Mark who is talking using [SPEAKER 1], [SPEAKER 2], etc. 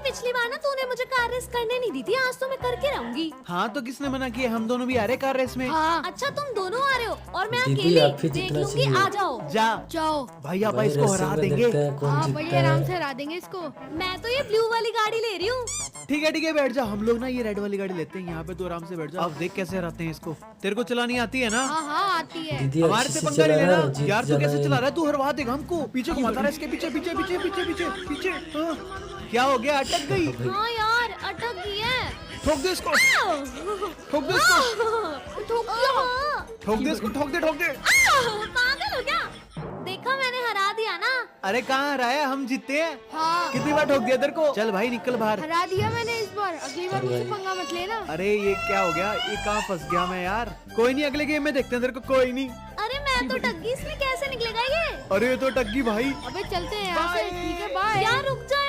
[SPEAKER 1] पिछली बार ना तूने मुझे कार रेस करने नहीं दी थी, आज तो मैं करके रहूंगी।
[SPEAKER 2] हाँ तो किसने मना किया, हम दोनों भी आ रहे कार रेस में।
[SPEAKER 1] हाँ। अच्छा तुम दोनों आ रहे हो और मैं
[SPEAKER 3] दीदी,
[SPEAKER 1] अकेली
[SPEAKER 3] आप ही
[SPEAKER 1] देख
[SPEAKER 3] जितना
[SPEAKER 1] लूंगी,
[SPEAKER 3] चाहिए।
[SPEAKER 1] आ जाओ।
[SPEAKER 2] जा
[SPEAKER 1] जाओ।
[SPEAKER 2] भैया
[SPEAKER 3] भाई
[SPEAKER 2] इसको हरा
[SPEAKER 3] रेसिंग में
[SPEAKER 2] देंगे।
[SPEAKER 3] देखते हैं कौन
[SPEAKER 1] हाँ
[SPEAKER 3] जीतता
[SPEAKER 1] भैया आराम
[SPEAKER 3] है।
[SPEAKER 1] से हरा देंगे इसको। मैं तो ये ब्लू वाली गाड़ी ले रही हूँ।
[SPEAKER 2] ठीक है बैठ जा, हम लोग ना ये रेड वाली गाड़ी लेते हैं, यहाँ पे तो आराम से बैठ जा। अब देख कैसे हराते हैं इसको। तेरे को चलानी आती है ना?
[SPEAKER 1] हाँ हाँ आती है।
[SPEAKER 3] दीदी
[SPEAKER 2] हमारे
[SPEAKER 3] अच्छे
[SPEAKER 2] से
[SPEAKER 3] से
[SPEAKER 2] पंगा नहीं
[SPEAKER 3] चलाना,
[SPEAKER 2] लेना
[SPEAKER 3] जीत
[SPEAKER 2] यार। तू
[SPEAKER 3] जाना
[SPEAKER 2] कैसे
[SPEAKER 3] है।
[SPEAKER 2] चला रहा है? तू हरवा देगा हमको। पीछे घुमाता रहा है इसके पीछे पीछे पीछे पीछे पीछे पीछे। हाँ। क्या हो गया, अटक गई?
[SPEAKER 1] हाँ यार अटक गई है।
[SPEAKER 2] ठोक दे इसको, ठोक दे इसको,
[SPEAKER 1] ठोक दिया।
[SPEAKER 2] ठोक दे इसको, ठोक दे ठोक दे।
[SPEAKER 1] पागल हो क्या? देखा मैंने हरा दिया ना।
[SPEAKER 2] अरे कहाँ हराया, हम जीते हैं।
[SPEAKER 1] हाँ
[SPEAKER 2] कितनी बार ठोक दिया तेरे को? चल भाई निकल बाहर।
[SPEAKER 1] हरा दिया मैंने इस बार, अगली बार मुझसे पंगा मत लेना।
[SPEAKER 2] अरे ये क्या हो गया, ये कहाँ फंस गया मैं यार। कोई नहीं, अगले गेम में देखते हैं तेरे को। कोई नहीं।
[SPEAKER 1] अरे मैं तो टग्गी, इसमें कैसे निकलेगा ये?
[SPEAKER 2] अरे ये तो टग्गी भाई।
[SPEAKER 1] अबे चलते हैं यहाँ से। ठीक है बाय। यार रुक जा